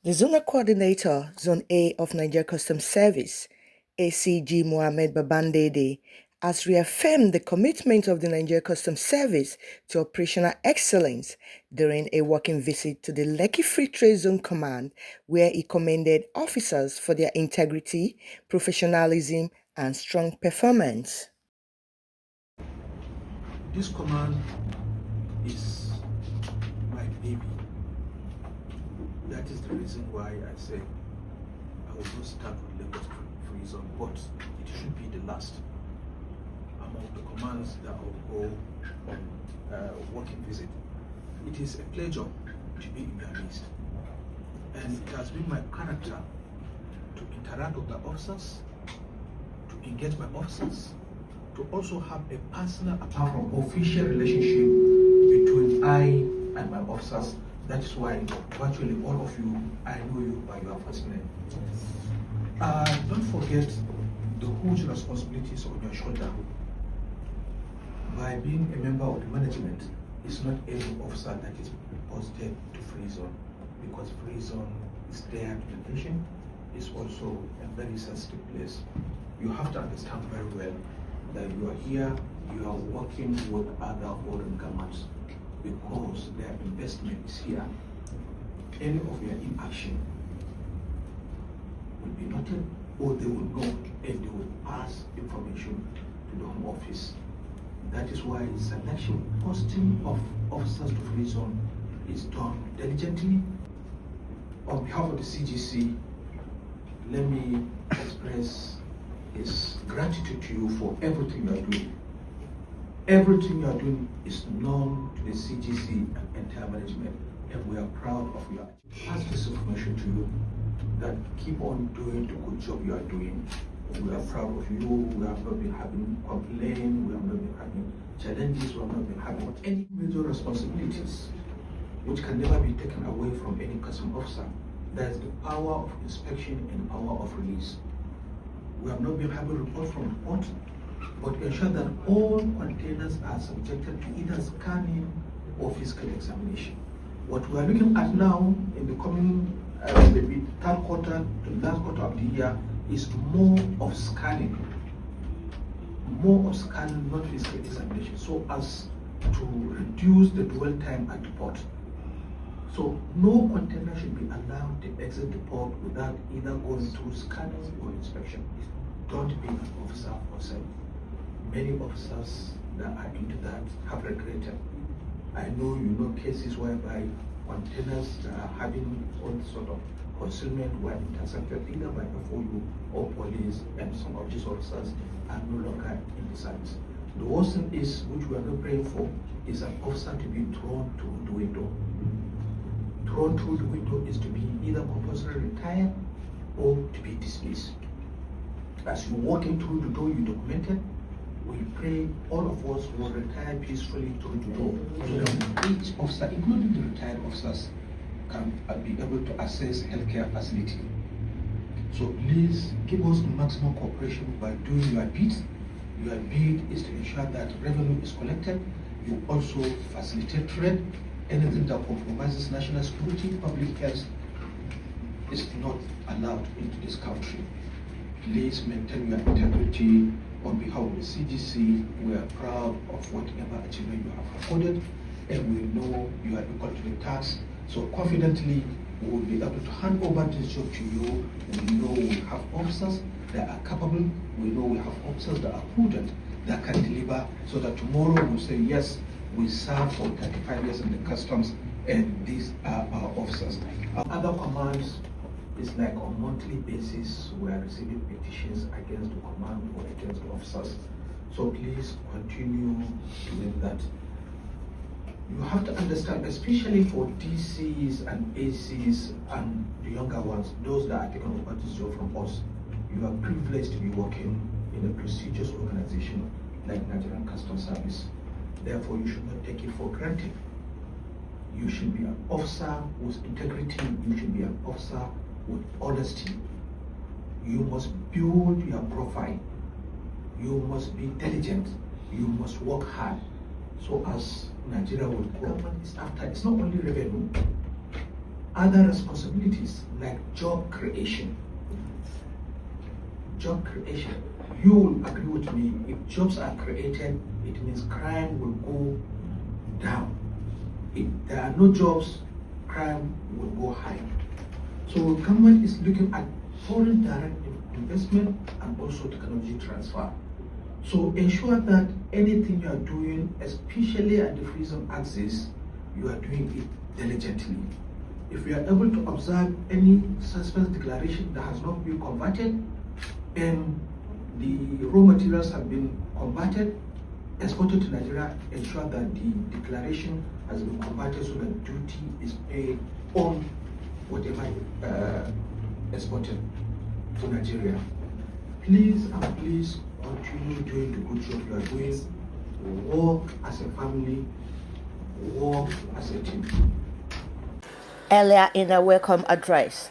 The Zonal Coordinator, Zone A of Nigeria Customs Service, ACG Mohammed Babandede, has reaffirmed the commitment of the Nigeria Customs Service to operational excellence during a working visit to the Lekki Free Trade Zone Command, where he commended officers for their integrity, professionalism, and strong performance. This command is my baby. That is the reason why I say I will not start with Lagos Free Zone, but it should be the last among the commands that will go on working visit. It is a pleasure to be in their midst, and it has been my character to interact with the officers, to engage my officers, to also have a personal, apart from official relationship between I and my officers. That is why virtually all of you, I know you by your first name. Don't forget the huge responsibilities on your shoulder. By being a member of the management, it's not every officer that is posted to free zone, because free zone is their implementation. It's also a very sensitive place. You have to understand very well that you are here, you are working with other foreign governments, because their investment is here. Any of your inaction will be noted, or they will know, and they will pass information to the Home Office. That is why selection, posting of officers to free zone is done diligently. On behalf of the CGC, let me express his gratitude to you for everything you are doing. Everything you are doing is known to the CGC and entire management, and we are proud of you. Pass this information to you, that keep on doing the good job you are doing. We are proud of you. We have not been having complaints, we have not been having challenges, we have not been having any major responsibilities which can never be taken away from any custom officer. That is the power of inspection and the power of release. We have not been having reports from port, but ensure that all containers are subjected to either scanning or physical examination. What we are looking at now in the coming maybe third quarter to last quarter of the year is more of scanning, not physical examination, so as to reduce the dwell time at the port. So no container should be allowed to exit the port without either going through scanning or inspection. Don't be an officer for sale. Many officers that are into that have regretted. I know you know cases whereby containers that are having all sort of concealment were intercepted either by FOU or police, and some of these officers are no longer in the service. The worst thing is, which we are not praying for, is an officer to be thrown through the window. Thrown through the window is to be either compulsory retired or to be dismissed. As you walk in through the door, you documented. We pray all of us will retire peacefully through the door, so that each officer, including the retired officers, can be able to access healthcare facility. So please give us the maximum cooperation by doing your bit. Your bid is to ensure that revenue is collected. You also facilitate trade. Anything that compromises national security, public health is not allowed into this country. Please maintain your integrity. On behalf of the CGC, we are proud of whatever achievement you have recorded, and we know you are equal to the task. So confidently, we will be able to hand over this job to you. We know we have officers that are capable. We know we have officers that are prudent, that can deliver, so that tomorrow we'll say, yes, we served for 35 years in the customs, and these are our officers. Other commands, it's like on a monthly basis, we are receiving petitions against the command or against the officers. So please continue doing that. You have to understand, especially for DCs and ACs and the younger ones, those that are taking over this job from us, you are privileged to be working in a prestigious organization like Nigerian Customs Service. Therefore, you should not take it for granted. You should be an officer with integrity. You should be an officer with honesty. You must build your profile. You must be diligent. You must work hard, so as Nigeria will grow. Government is after, it's not only revenue. other responsibilities like job creation. Job creation. You will agree with me, if jobs are created, it means crime will go down. If there are no jobs, crime will go high. So government is looking at foreign direct investment and also technology transfer. So ensure that anything you are doing, especially at the free zone axis, you are doing it diligently. If you are able to observe any suspect declaration that has not been converted, and the raw materials have been converted, exported to Nigeria, ensure that the declaration has been converted so that duty is paid on whatever exported to Nigeria. Please and please continue doing the good job you are doing. Work as a family, work as a team. Earlier in a welcome address,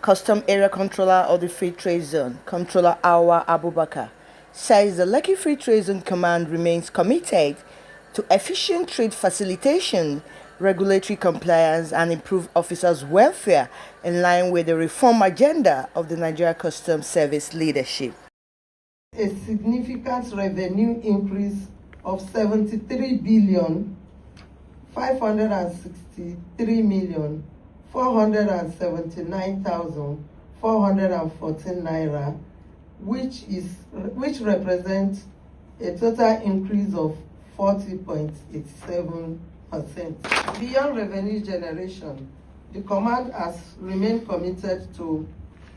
Custom Area Controller of the Free Trade Zone, Comptroller Awa Abubakar, says the Lekki Free Trade Zone Command remains committed to efficient trade facilitation, regulatory compliance, and improved officers' welfare in line with the reform agenda of the Nigeria Customs Service leadership. A significant revenue increase of 73 billion 563 million 479,414 naira, which represents a total increase of 40.87%. Beyond revenue generation, the command has remained committed to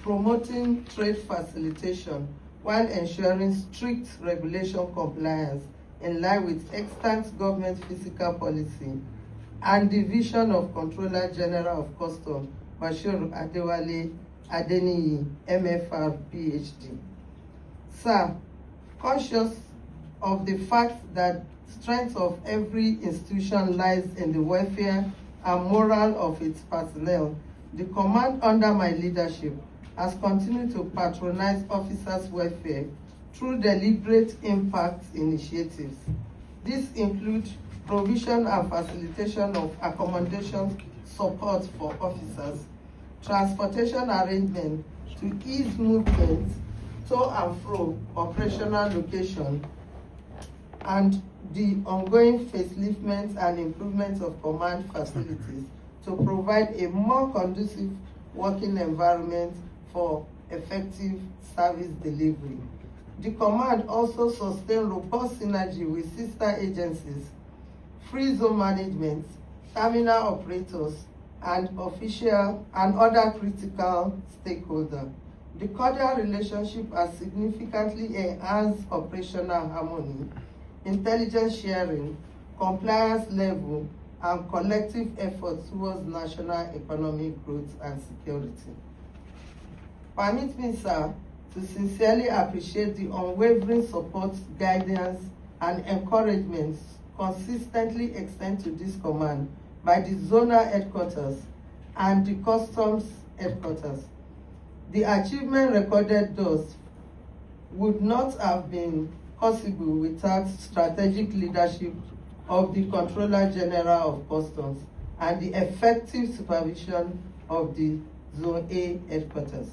promoting trade facilitation while ensuring strict regulation compliance in line with extant government fiscal policy and the vision of Comptroller-General of Customs, Bashir Adewale Adeniyi, MFR, PhD. Sir, conscious of the fact that strength of every institution lies in the welfare and morale of its personnel, the command under my leadership has continued to patronize officers' welfare through deliberate impact initiatives. These include provision and facilitation of accommodation support for officers, transportation arrangements to ease movement to and fro operational location, and the ongoing faceliftment and improvement of command facilities to provide a more conducive working environment for effective service delivery. The command also sustained robust synergy with sister agencies, free zone management, terminal operators, and official and other critical stakeholders. The cordial relationship has significantly enhanced operational harmony, intelligence sharing, compliance level, and collective efforts towards national economic growth and security. Permit me, sir, to sincerely appreciate the unwavering support, guidance, and encouragement consistently extended to this command by the zonal headquarters and the customs headquarters. The achievement recorded thus would not have been possible without strategic leadership of the Comptroller-General of Customs and the effective supervision of the Zone A headquarters.